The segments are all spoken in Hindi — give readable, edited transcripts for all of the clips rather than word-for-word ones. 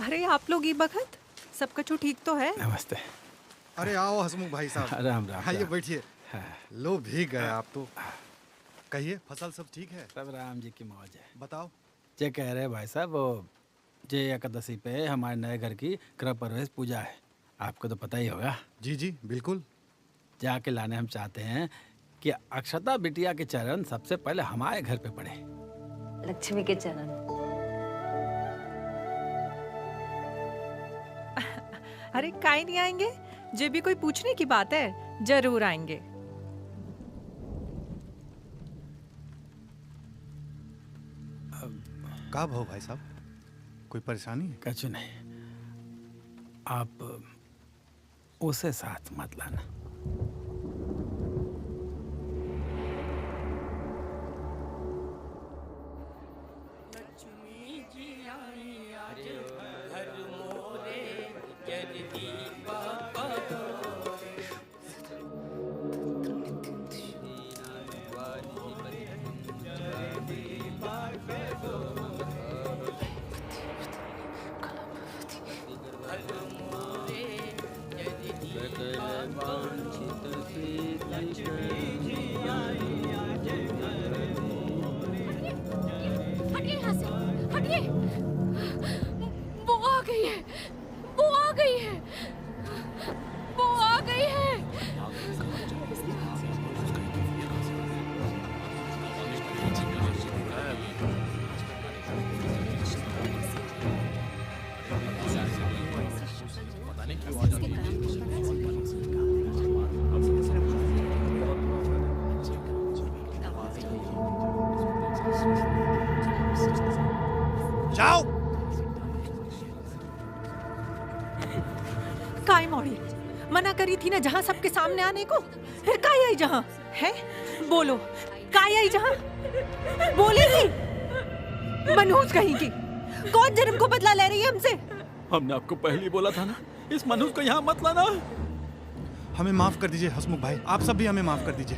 अरे आप लोग ये बखत सब कछु ठीक तो है? नमस्ते। अरे आओ हसमुख भाई साहब। राम राम। आइए बैठिए। हाँ, लो भीग गए आप तो। कहिए फसल सब ठीक है? सब राम जी की मौज है। बताओ। जे कह रहे भाई साहब वो जे एकादशी पे हमारे नए घर की गृह प्रवेश पूजा है, आपको तो पता ही होगा। जी जी बिल्कुल। जाके लाने हम चाहते हैं कि अक्षता बिटिया के चरण सबसे पहले हमारे घर पे पड़े। लक्ष्मी के चरण। अरे काहे नहीं आएंगे? जे भी कोई पूछने की बात है जरूर आएंगे। का भाव भाई साहब, कोई परेशानी है? कछु नहीं, आप उसे साथ मत लाना। हटिए यहाँ से, हटिए। वो आ गई है, वो आ गई है, वो आ गई है। जाओ। काय मौड़ी मना करी थी ना जहाँ सबके सामने आने को, फिर काय आई जहाँ है? बोलो काय आई जहाँ? बोलेगी? मनहूस कहेंगी। कौन जन्म को बदला ले रही है हमसे? हमने आपको पहले ही बोला था ना, इस मनुष्य को यहाँ मत लाना। हमें माफ कर दीजिए हसमुख भाई, आप सब भी हमें माफ कर दीजिए।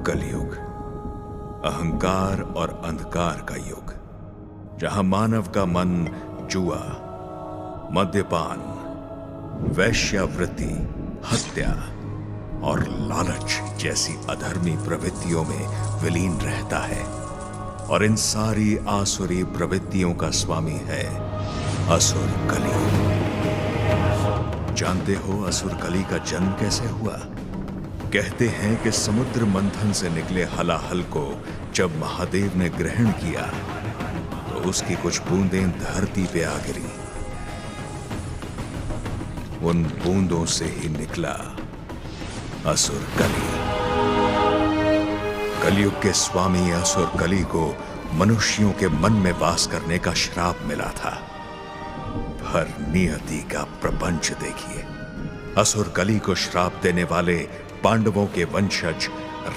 कलयुग, अहंकार और अंधकार का युग, जहां मानव का मन जुआ, मद्यपान, वैश्यावृत्ति, हत्या और लालच जैसी अधर्मी प्रवृत्तियों में विलीन रहता है, और इन सारी आसुरी प्रवृत्तियों का स्वामी है असुर कली। जानते हो असुर कली का जन्म कैसे हुआ? कहते हैं कि समुद्र मंथन से निकले हलाहल को जब महादेव ने ग्रहण किया तो उसकी कुछ बूंदें धरती पे आ गिरी। उन बूंदों से ही निकला असुर कली। कलयुग के स्वामी असुर कली को मनुष्यों के मन में वास करने का श्राप मिला था। पर नियति का प्रपंच देखिए, असुर कली को श्राप देने वाले पांडवों के वंशज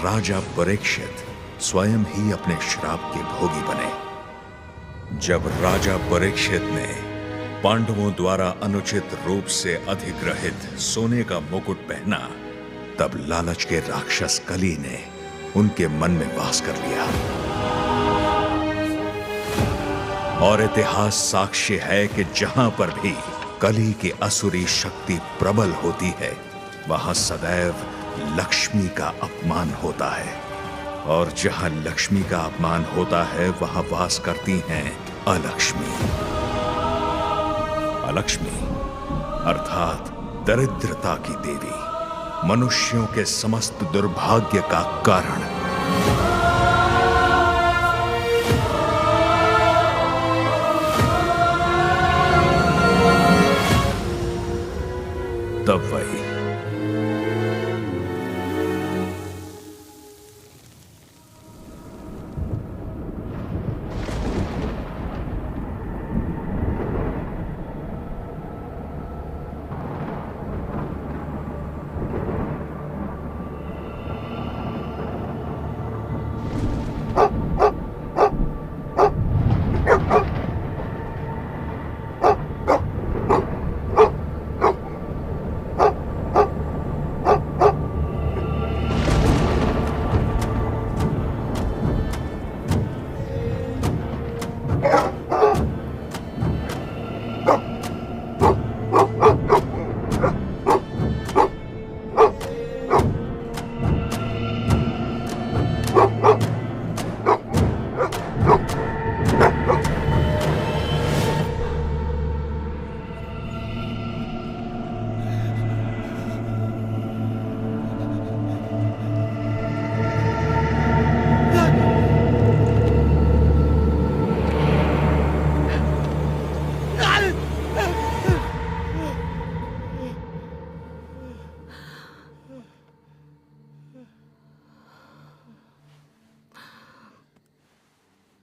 राजा परीक्षित स्वयं ही अपने श्राप के भोगी बने। जब राजा परीक्षित ने पांडवों द्वारा अनुचित रूप से अधिग्रहित सोने का मुकुट पहना, तब लालच के राक्षस कली ने उनके मन में वास कर लिया। और इतिहास साक्षी है कि जहां पर भी कली की असुरी शक्ति प्रबल होती है, वहां सदैव लक्ष्मी का अपमान होता है, और जहां लक्ष्मी का अपमान होता है वहां वास करती हैं अलक्ष्मी। अलक्ष्मी अर्थात दरिद्रता की देवी, मनुष्यों के समस्त दुर्भाग्य का कारण। तब वही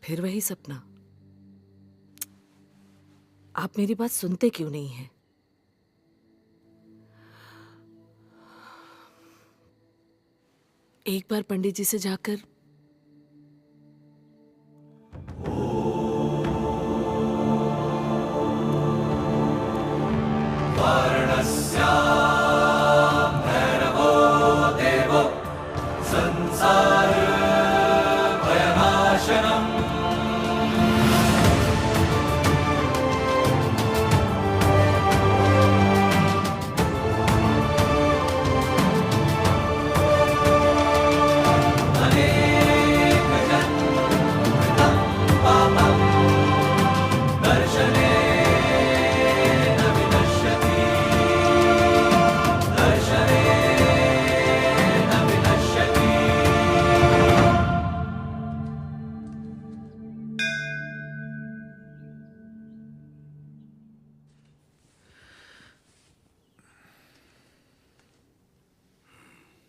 फिर वही सपना। आप मेरी बात सुनते क्यों नहीं हैं? एक बार पंडित जी से जाकर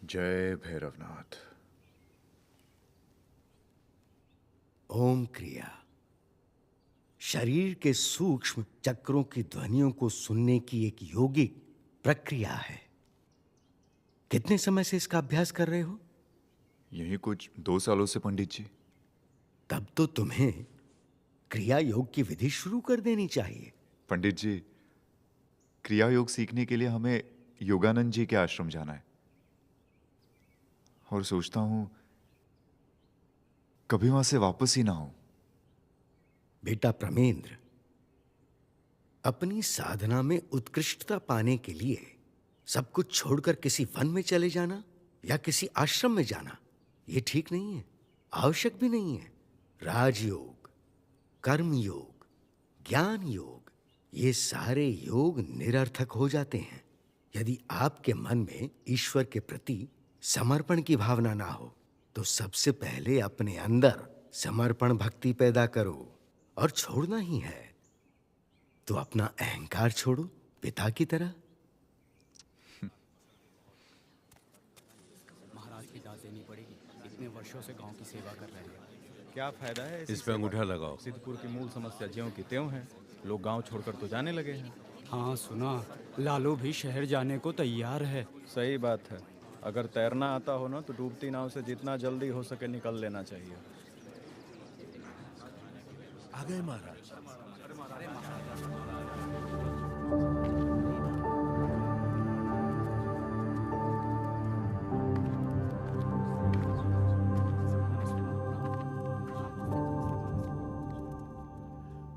जय भैरवनाथ। ओम क्रिया शरीर के सूक्ष्म चक्रों की ध्वनियों को सुनने की एक योगिक प्रक्रिया है। कितने समय से इसका अभ्यास कर रहे हो? यही कुछ 2 सालों से पंडित जी। तब तो तुम्हें क्रिया योग की विधि शुरू कर देनी चाहिए। पंडित जी, क्रिया योग सीखने के लिए हमें योगानंद जी के आश्रम जाना है और सोचता हूं कभी वहां से वापस ही ना हो। बेटा प्रमेंद्र, अपनी साधना में उत्कृष्टता पाने के लिए सब कुछ छोड़कर किसी वन में चले जाना या किसी आश्रम में जाना, यह ठीक नहीं है, आवश्यक भी नहीं है। राजयोग, कर्म योग, ज्ञान योग, ये सारे योग निरर्थक हो जाते हैं यदि आपके मन में ईश्वर के प्रति समर्पण की भावना ना हो। तो सबसे पहले अपने अंदर समर्पण भक्ति पैदा करो और छोड़ना ही है तो अपना अहंकार छोड़ो, पिता की तरह। महाराज की दाद देनी पड़ेगी, इतने वर्षों से गांव की सेवा कर रहे हैं। क्या फायदा है इस पे अंगूठा लगाओ। सिद्धपुर की मूल समस्या ज्यों की त्यों है। लोग गांव छोड़कर तो जाने लगे हैं। हाँ सुना, लालू भी शहर जाने को तैयार है। सही बात है। अगर तैरना आता हो ना तो डूबती नाव से जितना जल्दी हो सके निकल लेना चाहिए। आ गए महाराज।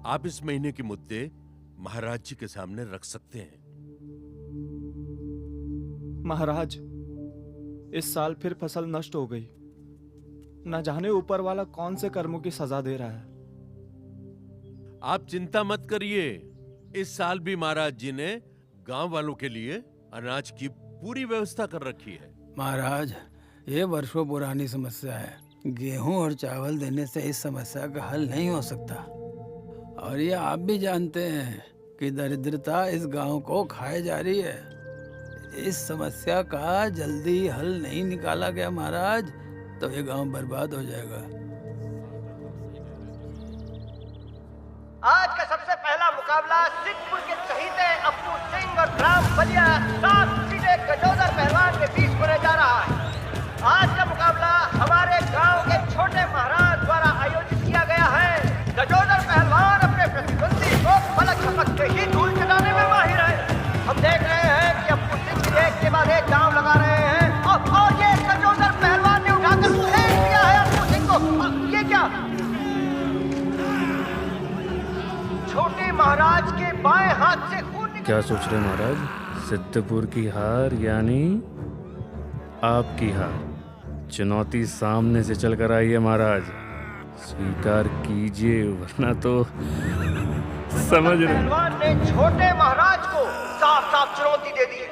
आप इस महीने के मुद्दे महाराज जी के सामने रख सकते हैं। महाराज, इस साल फिर फसल नष्ट हो गई। न जाने ऊपर वाला कौन से कर्मों की सजा दे रहा है। आप चिंता मत करिए, इस साल भी महाराज जी ने गांव वालों के लिए अनाज की पूरी व्यवस्था कर रखी है। महाराज, ये वर्षों पुरानी समस्या है। गेहूं और चावल देने से इस समस्या का हल नहीं हो सकता। और ये आप भी जानते हैं कि दरिद्रता इस गांव को खाए जा रही है। इस समस्या का जल्दी हल नहीं निकाला गया महाराज तो ये गांव बर्बाद हो जाएगा। आज का सबसे पहला मुकाबला सिद्धपुर के चहीते अपू सिंह और ग्राम बलिया 7 सीधे गजोदर पहलवान के बीच होने जा रहा है। आज का मुकाबला हमारे गांव के छोटे महाराज द्वारा आयोजित किया गया है। गजोदर पहलवान अपने प्रतिद्वंदी को पलक झपकते ही धूल चटाने में माहिर है। हम देख रहे हैं कि अपू सिंह एक के बाद एक दांव लगा रहे हैं और ये गजोदर पहलवान ने उठाकर फेंक दिया है अपू सिंह को। ये क्या? छोटे महाराज के बाएं हाथ से खून। क्या सोच रहे महाराज? सिद्धपुर की हार यानी आपकी हार। चुनौती सामने से चलकर आई है महाराज, स्वीकार कीजिए वरना तो समझ रहे। पहलवान ने छोटे महाराज को साफ साफ चुनौती दे दी है।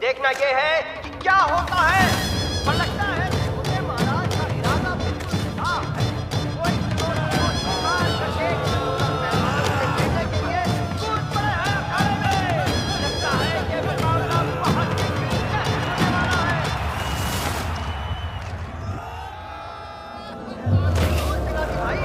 देखना यह है कि क्या होता है। पर लगता है छोटे महाराज का इरादा बिल्कुल साफ है। कोई चुनौती को स्वीकार करके पहलवान से खेलने के लिए कूद पड़े हैं अखाड़े में। लगता है कि मुकाबला बहुत ही दिलचस्प होने वाला है। भाई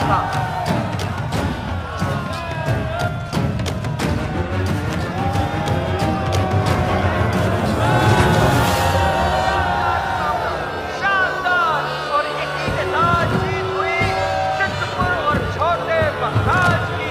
था। शानदार और इसी के साथ जीत हुई सिद्धपुर और छोटे महाराज की।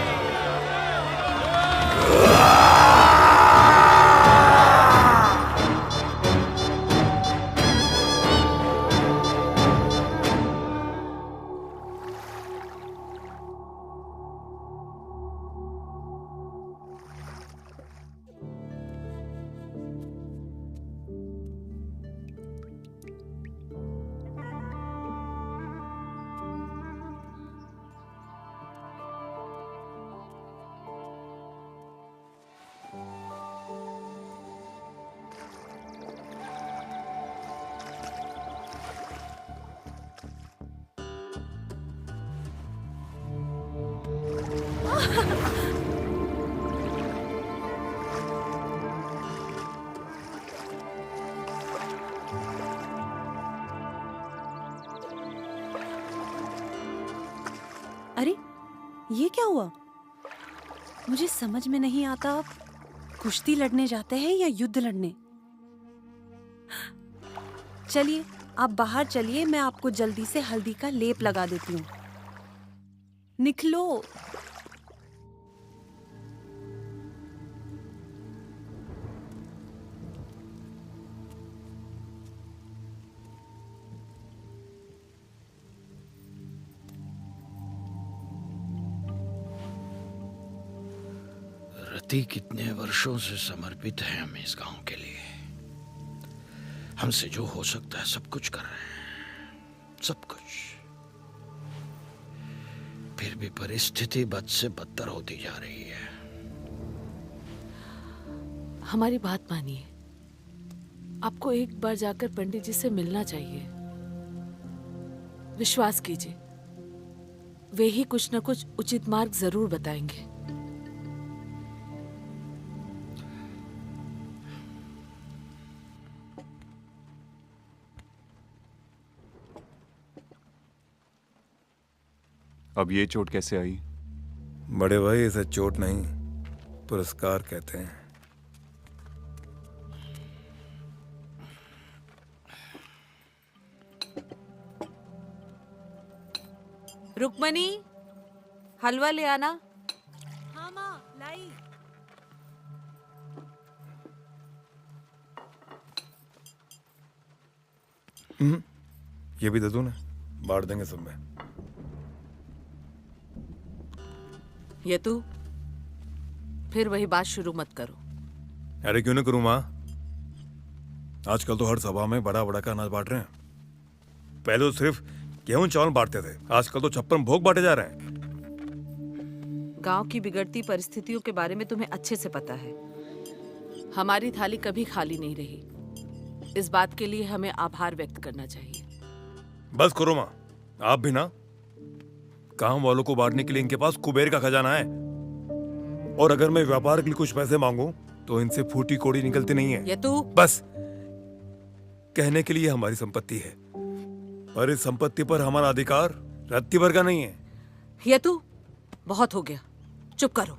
अरे ये क्या हुआ? मुझे समझ में नहीं आता, आप कुश्ती लड़ने जाते हैं या युद्ध लड़ने? चलिए आप बाहर चलिए, मैं आपको जल्दी से हल्दी का लेप लगा देती हूँ। निकलो। रति कितने वर्षों से समर्पित है हम इस गांव के लिए। हमसे जो हो सकता है सब कुछ कर रहे हैं, सब कुछ। फिर भी परिस्थिति बद से बदतर होती जा रही है। हमारी बात मानिए, आपको एक बार जाकर पंडित जी से मिलना चाहिए। विश्वास कीजिए, वे ही कुछ न कुछ उचित मार्ग जरूर बताएंगे। अब ये चोट कैसे आई? बड़े भाई, इसे चोट नहीं, पुरस्कार कहते हैं। रुक्मणी, हलवा ले आना। हाँ माँ, लाई। ये भी दे दो ना, बांट देंगे सब में। ये तू फिर वही बात शुरू मत करो। अरे क्यों ना करूं माँ? आजकल तो हर सभा में बड़ा बड़ा का अनाज बांट रहे हैं। पहले तो सिर्फ गेहूं चावल बांटते थे, आजकल तो 56 भोग बांटे जा रहे हैं। गांव की बिगड़ती परिस्थितियों के बारे में तुम्हें अच्छे से पता है। हमारी थाली कभी खाली नहीं रही। इस बात के लिए हमें आभार व्यक्त करना चाहिए। बस करो माँ, आप भी ना। काम वालों को बांटने के लिए इनके पास कुबेर का खजाना है, और अगर मैं व्यापार के लिए कुछ पैसे मांगू तो इनसे फूटी कोड़ी निकलती नहीं है। ये तू बस कहने के लिए हमारी संपत्ति है, पर इस संपत्ति पर हमारा अधिकार रत्ती भर का नहीं है। ये तू बहुत हो गया, चुप करो।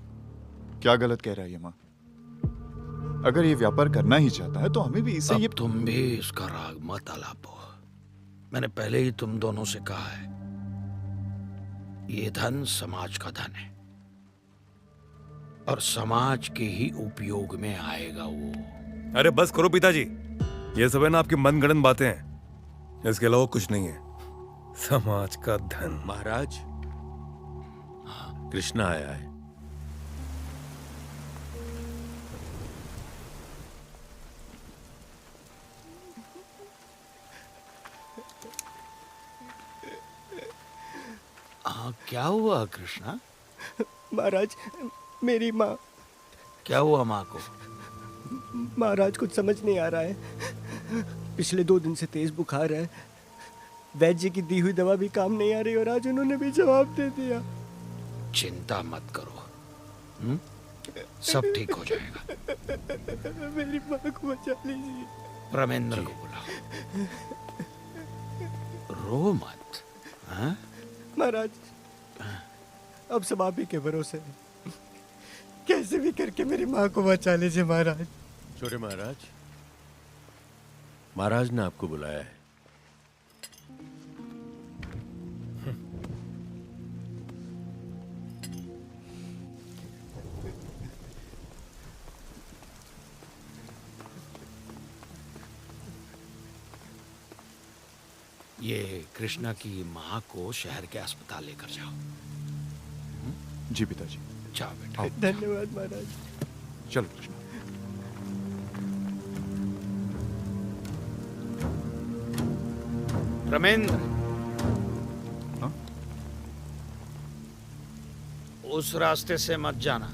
क्या गलत कह रहा है ये माँ? अगर ये व्यापार करना ही चाहता है तो हमें भी इसे ये। तुम भी इसका राग मत आलापो। मैंने पहले ही तुम दोनों से कहा है, ये धन समाज का धन है और समाज के ही उपयोग में आएगा वो। अरे बस करो पिताजी, ये सब है ना आपकी मनगढ़ंत बातें हैं, इसके अलावा कुछ नहीं है। समाज का धन। महाराज, कृष्णा आया है। क्या हुआ कृष्णा? महाराज, मेरी माँ। क्या हुआ माँ को? महाराज कुछ समझ नहीं आ रहा है। पिछले 2 दिन से तेज बुखार है। वैद्य जी की दी हुई दवा भी काम नहीं आ रही और आज उन्होंने भी जवाब दे दिया। चिंता मत करो, सब ठीक हो जाएगा। मेरी माँ को बचा लीजिए। प्रमेंद्र को बुलाओ। रो मत। हाँ? महाराज, अब सब आप ही के भरोसे है। कैसे भी करके मेरी माँ को बचा लीजिए महाराज। छोटे महाराज, महाराज ने आपको बुलाया है। ये कृष्णा की माँ को शहर के अस्पताल लेकर जाओ। जी पिताजी। जाओ बेटा। धन्यवाद महाराज। चलो कृष्णा। रमेंद्र, उस रास्ते से मत जाना।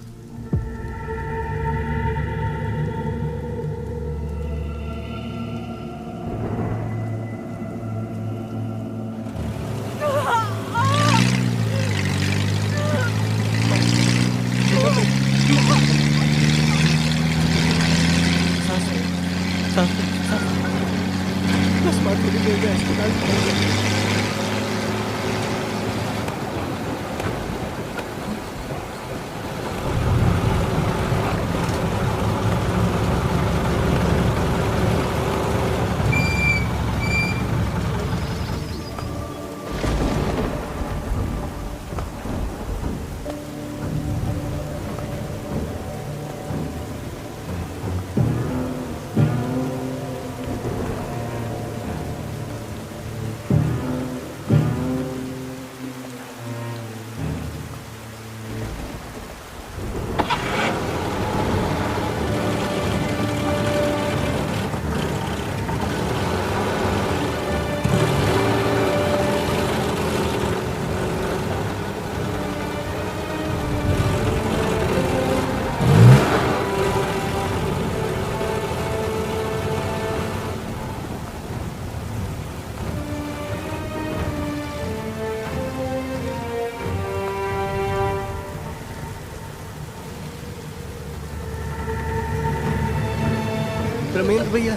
रमेंद्र भैया,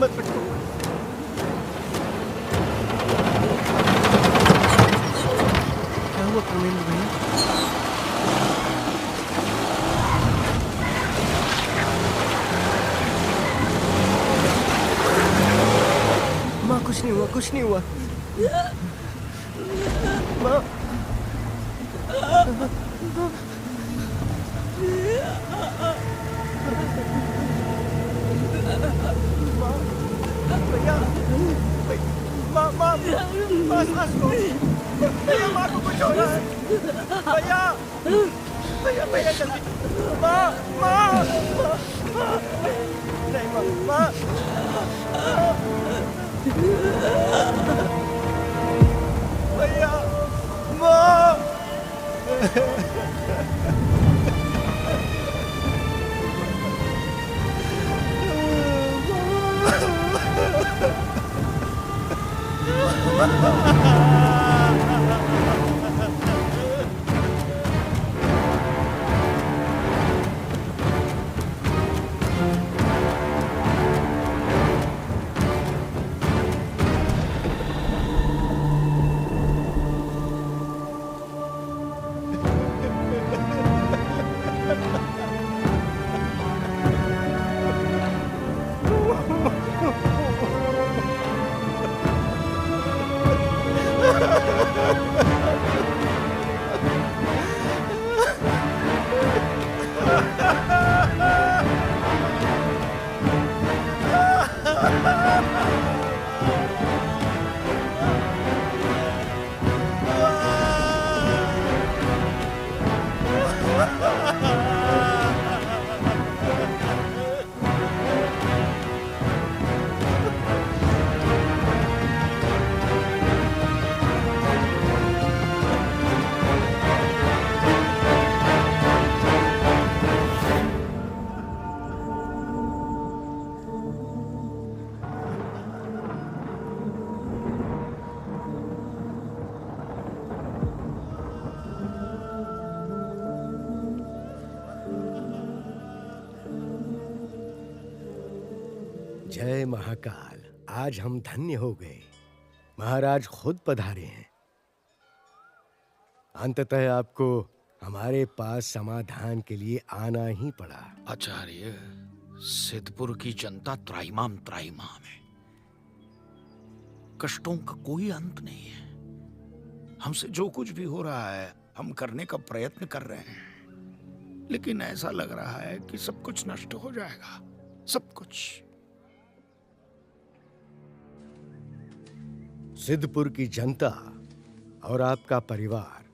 मत पटको। क्या हुआ रमेंद्र भैया? कुछ नहीं हुआ, कुछ नहीं हुआ। माँ, भैया, माँ, माँ, सांस लो। भैया, माँ को कुछ हो रहा है। भैया, भैया, भैया जल्दी। माँ, माँ, माँ, नहीं माँ, माँ। भैया, माँ। जय महाकाल, आज हम धन्य हो गए। महाराज खुद पधारे हैं। अंततः आपको हमारे पास समाधान के लिए आना ही पड़ा। आचार्य, सिद्धपुर की जनता त्राहिमाम त्राहिमाम है। कष्टों का कोई अंत नहीं है। हमसे जो कुछ भी हो रहा है हम करने का प्रयत्न कर रहे हैं, लेकिन ऐसा लग रहा है कि सब कुछ नष्ट हो जाएगा, सब कुछ। सिद्धपुर की जनता और आपका परिवार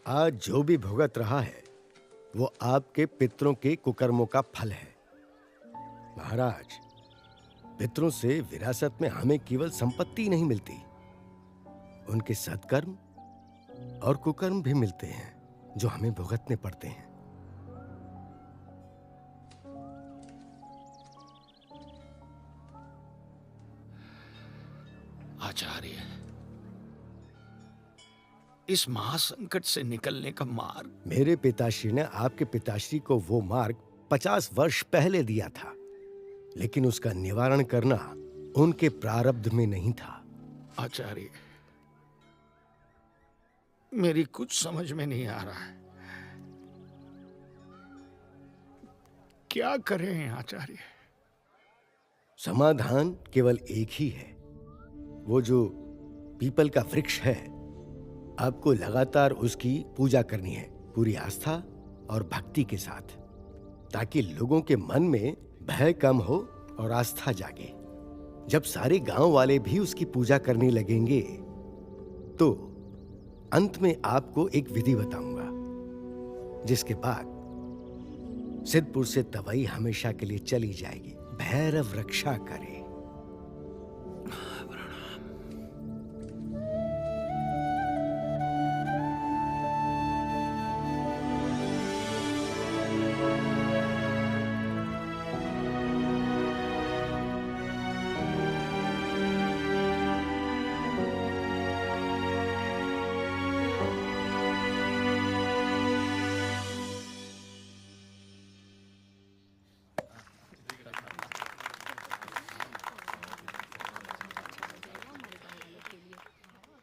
आज जो भी भुगत रहा है वो आपके पितरों के कुकर्मों का फल है। महाराज, पितरों से विरासत में हमें केवल संपत्ति नहीं मिलती, उनके सत्कर्म और कुकर्म भी मिलते हैं जो हमें भुगतने पड़ते हैं। आचार्य, इस महासंकट से निकलने का मार्ग मेरे पिताश्री ने आपके पिताश्री को वो मार्ग 50 वर्ष पहले दिया था, लेकिन उसका निवारण करना उनके प्रारब्ध में नहीं था। आचार्य, मेरी कुछ समझ में नहीं आ रहा है। क्या करें आचार्य? समाधान केवल एक ही है। वो जो पीपल का वृक्ष है, आपको लगातार उसकी पूजा करनी है, पूरी आस्था और भक्ति के साथ, ताकि लोगों के मन में भय कम हो और आस्था जागे। जब सारे गांव वाले भी उसकी पूजा करने लगेंगे तो अंत में आपको एक विधि बताऊंगा, जिसके बाद सिद्धपुर से तवाई हमेशा के लिए चली जाएगी। भैरव रक्षा करे।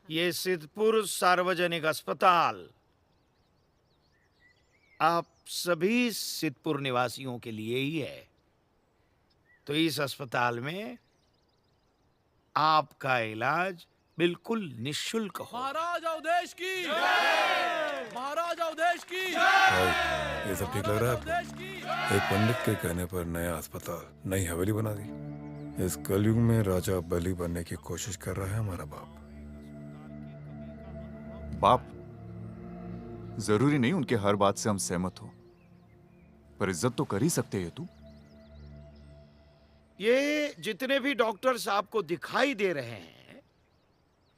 ये सिद्धपुर सार्वजनिक अस्पताल आप सभी सिद्धपुर निवासियों के लिए ही है। तो इस अस्पताल में आपका इलाज बिल्कुल निःशुल्क हो। महाराज अवधेश की जय! महाराज अवधेश की भाई, ये सब ठीक लग रहा है आपको? एक पंडित के कहने पर नया अस्पताल, नई हवेली बना दी। इस कलयुग में राजा बलि बनने की कोशिश कर रहा है हमारा बाप। बाप, जरूरी नहीं उनके हर बात से हम सहमत हो, पर इज्जत तो कर ही सकते हैं तू। ये जितने भी डॉक्टर्स आपको दिखाई दे रहे हैं,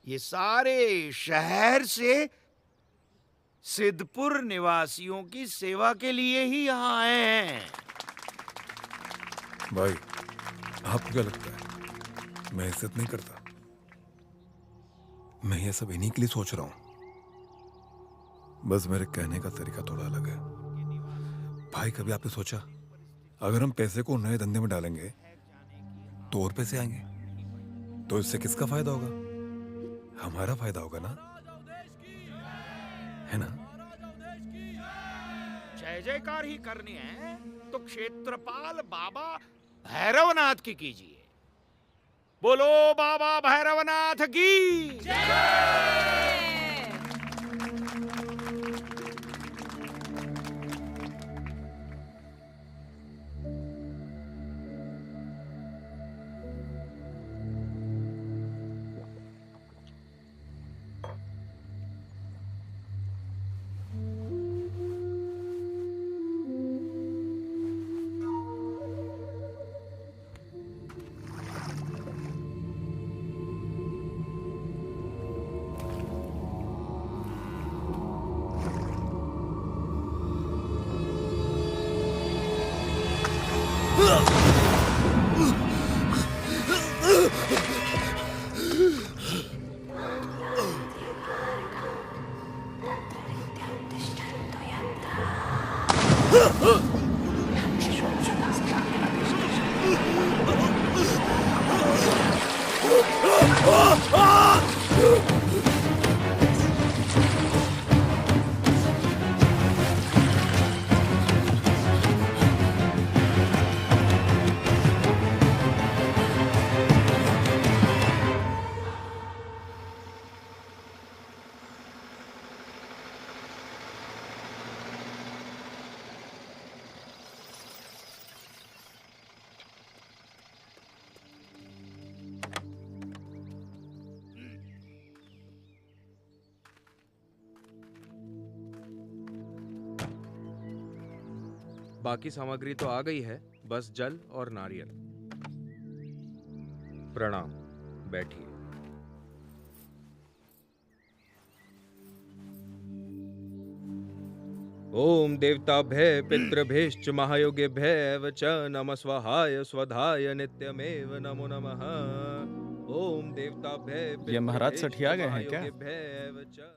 ये सारे शहर से सिद्धपुर निवासियों की सेवा के लिए ही यहाँ आए हैं। भाई, आपको क्या लगता है मैं इज्जत नहीं करता? मैं ये सब इन्हीं के लिए सोच रहा हूँ। बस मेरे कहने का तरीका थोड़ा अलग है। भाई, कभी आपने सोचा अगर हम पैसे को नए धंधे में डालेंगे तो और पैसे आएंगे, तो इससे किसका फायदा होगा? हमारा फायदा होगा ना, है ना? जय जयकार ही करनी है तो क्षेत्रपाल बाबा भैरवनाथ की कीजिए। बोलो बाबा भैरवनाथ की जय! बाकी सामग्री तो आ गई है, बस जल और नारियल। प्रणाम, बैठिए। ओम देवताभ्य पितृभ्यश्च महायोगेभ्यः च नमः स्वाहाय स्वधाय नित्यमेव नमो नमः। ओम देवताभ्य ये महाराज पितृभ्यश्च सठिया गए हैं क्या? महायोगेभ्यः च